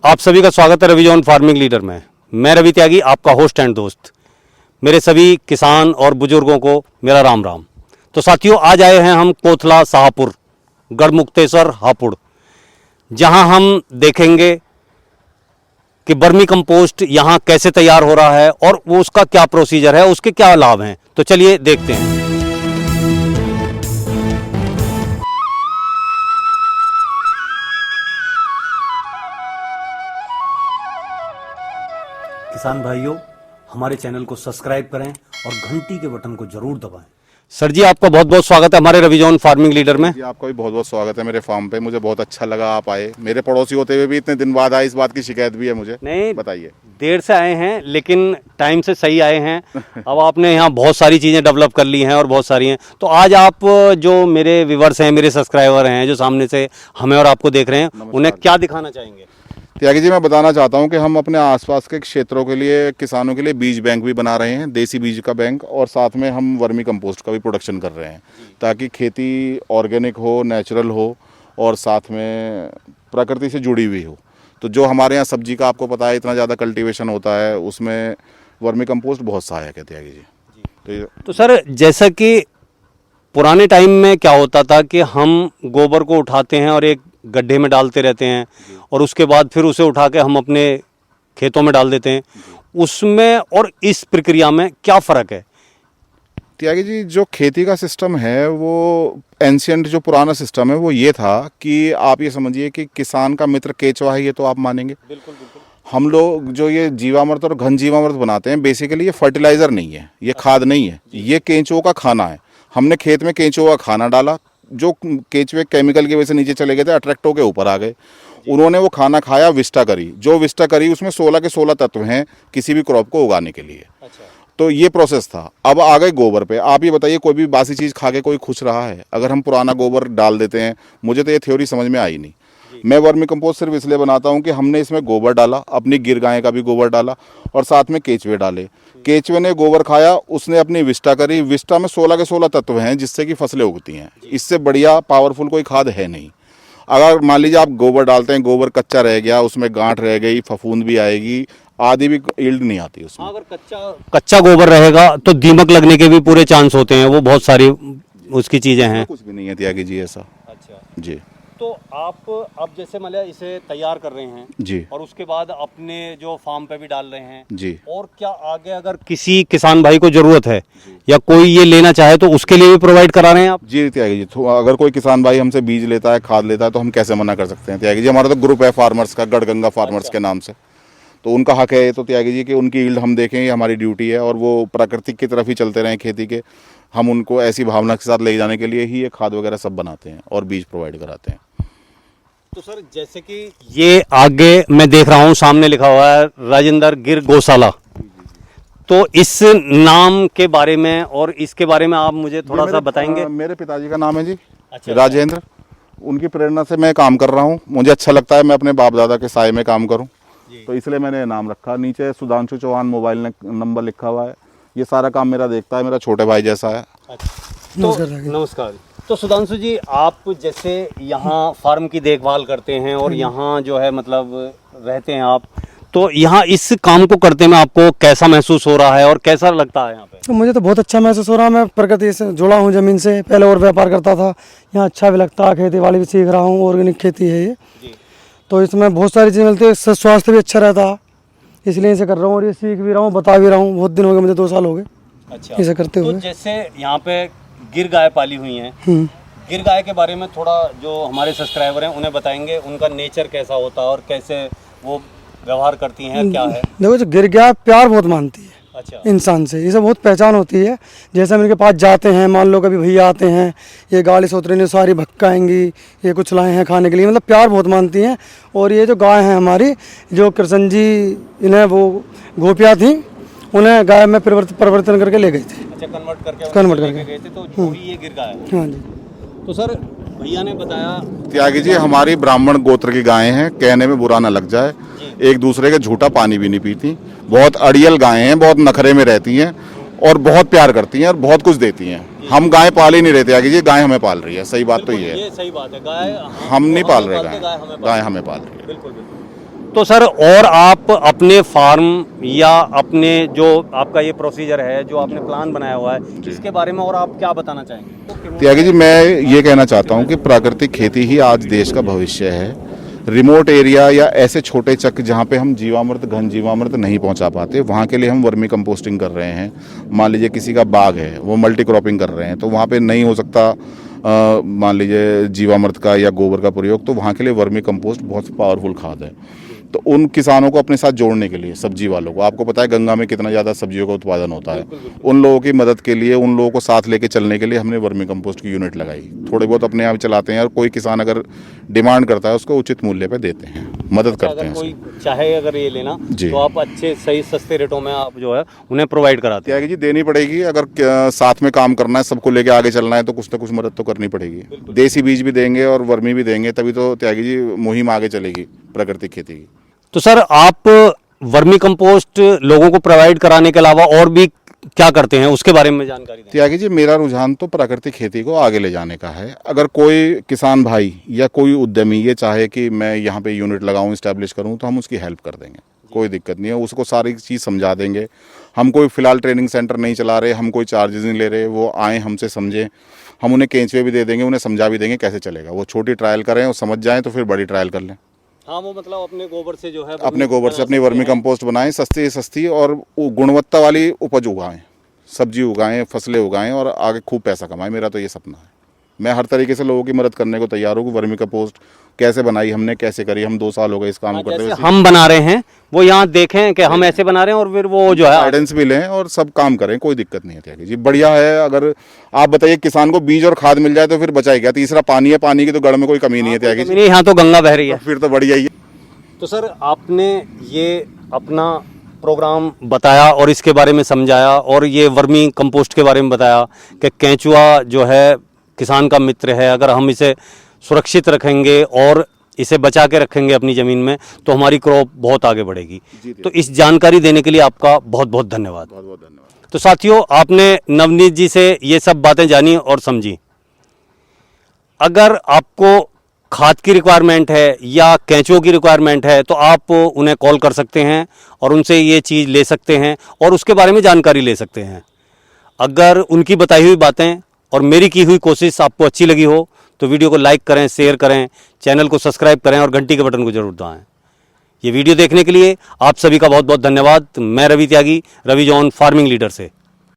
आप सभी का स्वागत है रवि जॉन फार्मिंग लीडर में। मैं रवि त्यागी, आपका होस्ट एंड दोस्त। मेरे सभी किसान और बुजुर्गों को मेरा राम राम। तो साथियों, आज आए हैं हम कोथला शाहपुर गढ़मुक्तेश्वर हापुड़, जहां हम देखेंगे कि वर्मी कंपोस्ट यहाँ कैसे तैयार हो रहा है और वो उसका क्या प्रोसीजर है, उसके क्या लाभ हैं। तो चलिए देखते हैं। किसान भाइयों, हमारे चैनल को सब्सक्राइब करें और घंटी के बटन को जरूर दबाएं। सर जी, आपका बहुत बहुत स्वागत है हमारे रवि जॉन फार्मिंग लीडर में। जी, आपका भी बहुत बहुत स्वागत है मेरे फार्म पे। मुझे बहुत अच्छा लगा आप आए। मेरे पड़ोसी होते हुए भी इतने दिन बाद आए, इस बात की शिकायत भी है मुझे। नहीं, बताइए। देर से आए हैं लेकिन टाइम से सही आए हैं। अब आपने यहाँ बहुत सारी चीज़ें डेवलप कर ली हैं और बहुत सारी हैं। तो आज आप जो मेरे व्यूवर्स हैं, मेरे सब्सक्राइबर हैं, जो सामने से हमें और आपको देख रहे हैं, उन्हें क्या दिखाना चाहेंगे? त्यागी जी, मैं बताना चाहता हूं कि हम अपने आसपास के क्षेत्रों के लिए, किसानों के लिए बीज बैंक भी बना रहे हैं, देसी बीज का बैंक, और साथ में हम वर्मी कंपोस्ट का भी प्रोडक्शन कर रहे हैं, ताकि खेती ऑर्गेनिक हो, नेचुरल हो और साथ में प्रकृति से जुड़ी हुई हो। तो जो हमारे यहाँ सब्जी का आपको पता है इतना ज़्यादा कल्टीवेशन होता है, उसमें वर्मी कंपोस्ट बहुत सहायक है त्यागी जी। तो सर, जैसा कि पुराने टाइम में क्या होता था कि हम गोबर को उठाते हैं और एक गड्ढे में डालते रहते हैं और उसके बाद फिर उसे उठा के हम अपने खेतों में डाल देते हैं, उसमें और इस प्रक्रिया में क्या फ़र्क है? त्यागी जी, जो खेती का सिस्टम है वो एंशियंट, जो पुराना सिस्टम है वो ये था कि आप ये समझिए कि किसान का मित्र केचुआ है, ये तो आप मानेंगे। बिल्कुल बिल्कुल। हम लोग जो ये जीवामृत और घन जीवामृत बनाते हैं, बेसिकली ये फर्टिलाइज़र नहीं है, ये खाद नहीं है, ये केंचुओं का खाना है। हमने खेत में केंचुओं का खाना डाला, जो केंचुए केमिकल की वजह से नीचे चले गए थे, अट्रैक्टो के ऊपर आ गए। उन्होंने वो खाना खाया, विस्टा करी। जो विस्टा करी उसमें 16 के 16 तत्व हैं किसी भी क्रॉप को उगाने के लिए। अच्छा। तो ये प्रोसेस था। अब आ गए गोबर पे। आप ये बताइए, कोई भी बासी चीज़ खा के कोई खुश रहा है? अगर हम पुराना गोबर डाल देते हैं, मुझे तो ये थ्योरी समझ में आई नहीं। मैं वर्मी कंपोस्ट सिर्फ इसलिए बनाता हूँ कि हमने इसमें गोबर डाला, अपनी गिर गाय का भी गोबर डाला और साथ में केचुए डाले। केचुए ने गोबर खाया, उसने अपनी विस्टा करी। विस्टा में 16 के 16 तत्व हैं जिससे कि फसलें उगती हैं। इससे बढ़िया पावरफुल कोई खाद है नहीं। अगर मान लीजिए आप गोबर डालते हैं, गोबर कच्चा रह गया, उसमें गांठ रह गई, फफूंद भी आएगी, आदि भी ईल्ड नहीं आती उसमें। अगर कच्चा गोबर रहेगा तो दीमक लगने के भी पूरे चांस होते हैं। वो बहुत सारी उसकी चीज़ें हैं। कुछ भी नहीं है त्यागी जी ऐसा। अच्छा जी। तो आप अब जैसे मतलब इसे तैयार कर रहे हैं जी, और उसके बाद अपने जो फार्म पे भी डाल रहे हैं जी। और क्या आगे अगर किसी किसान भाई को जरूरत है या कोई ये लेना चाहे तो उसके लिए भी प्रोवाइड करा रहे हैं आप? जी त्यागी जी, तो अगर कोई किसान भाई हमसे बीज लेता है, खाद लेता है, तो हम कैसे मना कर सकते हैं त्यागी जी? हमारा तो ग्रुप है फार्मर्स का, गढ़गंगा फार्मर्स के नाम से। तो उनका हक है तो त्यागी जी कि उनकी ईल्ड हम देखें, ये हमारी ड्यूटी है। और वो प्राकृतिक की तरफ ही चलते रहें खेती के। हम उनको ऐसी भावना के साथ ले जाने के लिए ही ये खाद वगैरह सब बनाते हैं और बीज प्रोवाइड कराते हैं। तो सर, जैसे कि ये आगे मैं देख रहा हूँ, सामने लिखा हुआ है राजेंद्र गिर गौशाला। तो इस नाम के बारे में और इसके बारे में आप मुझे थोड़ा सा बताएंगे? मेरे पिताजी का नाम है जी। अच्छा। राजेंद्र। उनकी प्रेरणा से मैं काम कर रहा हूँ। मुझे अच्छा लगता है मैं अपने बाप दादा के साए में काम करूँ, तो इसलिए मैंने नाम रखा। नीचे सुधांशु चौहान मोबाइल नंबर लिखा हुआ है। ये सारा काम मेरा देखता है, मेरा छोटे भाई जैसा है। तो नमस्कार। तो सुधांशु जी, आप जैसे यहाँ फार्म की देखभाल करते हैं और यहाँ जो है मतलब रहते हैं आप, तो यहाँ इस काम को करते में आपको कैसा महसूस हो रहा है और कैसा लगता है यहाँ पे? तो मुझे तो बहुत अच्छा महसूस हो रहा है। मैं प्रकृति से जुड़ा हूँ, ज़मीन से। पहले और व्यापार करता था, यहाँ अच्छा भी लगता है। खेती बाड़ी भी सीख रहा हूँ, ऑर्गेनिक खेती है ये जी। तो इसमें बहुत सारी चीज़ें मिलती है, इससे स्वास्थ्य भी अच्छा रहता है, इसलिए इसे कर रहा हूँ और ये सीख भी रहा हूँ, बता भी रहा हूँ। बहुत दिन हो गए मुझे, 2 साल हो गए। अच्छा। इसे करते हुए। तो जैसे यहाँ पे गिर गाय पाली हुई हैं, गिर गाय के बारे में थोड़ा जो हमारे सब्सक्राइबर हैं उन्हें बताएंगे, उनका नेचर कैसा होता है और कैसे वो व्यवहार करती हैं, क्या है? देखो, जो गिर गाय प्यार बहुत मानती है। अच्छा। इंसान से इसे बहुत पहचान होती है। जैसे हम इनके पास जाते हैं, मान लो कभी भैया आते हैं, ये गाड़ी से उतरेंगे, सारी भक्काएंगी, ये कुछ लाए हैं खाने के लिए, मतलब प्यार बहुत मानती हैं। और ये जो गाय हैं हमारी, जो कृष्ण जी इन्हें वो गोपियाँ थी, उन्हें गाय में परिवर्तन करके ले गए थे। अच्छा, कन्वर्ट करके गए थे। तो वही ये गिर गाय है। हाँ जी। तो सर, भैया ने बताया त्यागी जी, हमारी ब्राह्मण गोत्र की गायें हैं, कहने में बुरा ना लग जाए। एक दूसरे के झूठा पानी भी नहीं पीती, बहुत अड़ियल गायें हैं, बहुत नखरे में रहती हैं और बहुत प्यार करती हैं और बहुत कुछ देती हैं। हम गाय पाल ही नहीं रहे त्यागी जी, गाय हमें पाल रही है। सही बात तो ये है। सही बात है। गाय हम नहीं पाल रहे, गाय हमें पाल रही है। बिल्कुल बिल्कुल। तो सर और आप अपने फार्म या अपने जो आपका ये प्रोसीजर है जो आपने प्लान बनाया हुआ है इसके बारे में और आप क्या बताना चाहेंगे? त्यागी जी, मैं ये कहना चाहता हूँ कि प्राकृतिक खेती ही आज देश का भविष्य है। रिमोट एरिया या ऐसे छोटे चक जहाँ पे हम जीवामृत घन जीवामृत नहीं पहुँचा पाते, वहाँ के लिए हम वर्मी कंपोस्टिंग कर रहे हैं। मान लीजिए किसी का बाग है, वो मल्टी क्रॉपिंग कर रहे हैं, तो वहाँ पे नहीं हो सकता मान लीजिए जीवामृत का या गोबर का प्रयोग, तो वहाँ के लिए वर्मी कंपोस्ट बहुत पावरफुल खाद है। तो उन किसानों को अपने साथ जोड़ने के लिए, सब्जी वालों को, आपको पता है गंगा में कितना ज़्यादा सब्जियों का उत्पादन होता है, उन लोगों की मदद के लिए, उन लोगों को साथ लेके चलने के लिए हमने वर्मी कंपोस्ट की यूनिट लगाई। थोड़े बहुत अपने आप चलाते हैं और कोई किसान अगर डिमांड करता है उसको उचित मूल्य पे देते हैं, मदद करते अगर हैं। कोई चाहे अगर ये लेना जी। तो आप अच्छे सही सस्ते रेटों में आप जो है उन्हें प्रोवाइड कराते हैं। त्यागी जी, देनी पड़ेगी। अगर साथ में काम करना है, सबको लेके आगे चलना है, तो कुछ ना कुछ मदद तो करनी पड़ेगी। देसी बीज भी देंगे और वर्मी भी देंगे, तभी तो त्यागी जी मुहिम आगे चलेगी प्राकृतिक खेती की। तो सर आप वर्मी कंपोस्ट लोगों को प्रोवाइड कराने के अलावा और भी क्या करते हैं उसके बारे में जानकारी दें। त्यागी जी, मेरा रुझान तो प्राकृतिक खेती को आगे ले जाने का है। अगर कोई किसान भाई या कोई उद्यमी ये चाहे कि मैं यहाँ पे यूनिट लगाऊं, इस्टेब्लिश करूं, तो हम उसकी हेल्प कर देंगे, कोई दिक्कत नहीं है। उसको सारी चीज़ समझा देंगे। हम कोई फिलहाल ट्रेनिंग सेंटर नहीं चला रहे, हम कोई चार्जेस नहीं ले रहे। वो आएँ, हमसे समझें, हम उन्हें केंचुए भी दे देंगे, उन्हें समझा भी देंगे कैसे चलेगा। वो छोटी ट्रायल करें और समझ जाएँ तो फिर बड़ी ट्रायल कर लें। हाँ, वो मतलब अपने गोबर से जो है अपने गोबर से अपनी वर्मी कंपोस्ट बनाएं, सस्ती सस्ती और गुणवत्ता वाली उपज उगाएं, सब्जी उगाएं, फसलें उगाएं और आगे खूब पैसा कमाएं। मेरा तो ये सपना है। मैं हर तरीके से लोगों की मदद करने को तैयार हूँ। वर्मी कंपोस्ट कैसे बनाई हमने, कैसे करी, हम 2 साल हो गए इस काम को करते हुए। हम बना रहे हैं वो यहाँ देखें कि हम ऐसे बना रहे हैं और फिर वो जो है गाइडेंस भी लें और सब काम करें, कोई दिक्कत नहीं है त्यागी जी, बढ़िया है। अगर आप बताइए किसान को बीज और खाद मिल जाए तो फिर बचाए क्या। तीसरा पानी है, पानी की तो गढ़ में कोई कमी नहीं है त्यागी जी, यहाँ तो गंगा बह रही है। फिर तो बढ़िया ही है। तो सर आपने ये अपना प्रोग्राम बताया और इसके बारे में समझाया और ये वर्मी कंपोस्ट के बारे में बताया कि केंचुआ जो है किसान का मित्र है। अगर हम इसे सुरक्षित रखेंगे और इसे बचा के रखेंगे अपनी ज़मीन में तो हमारी क्रॉप बहुत आगे बढ़ेगी। तो इस जानकारी देने के लिए आपका बहुत बहुत धन्यवाद। बहुत बहुत धन्यवाद। तो साथियों, आपने नवनीत जी से ये सब बातें जानी और समझी। अगर आपको खाद की रिक्वायरमेंट है या केंचुओं की रिक्वायरमेंट है तो आप उन्हें कॉल कर सकते हैं और उनसे ये चीज़ ले सकते हैं और उसके बारे में जानकारी ले सकते हैं। अगर उनकी बताई हुई बातें और मेरी की हुई कोशिश आपको अच्छी लगी हो तो वीडियो को लाइक करें, शेयर करें, चैनल को सब्सक्राइब करें और घंटी के बटन को जरूर दबाएं। ये वीडियो देखने के लिए आप सभी का बहुत बहुत धन्यवाद। मैं रवि त्यागी, रवि जॉन फार्मिंग लीडर से।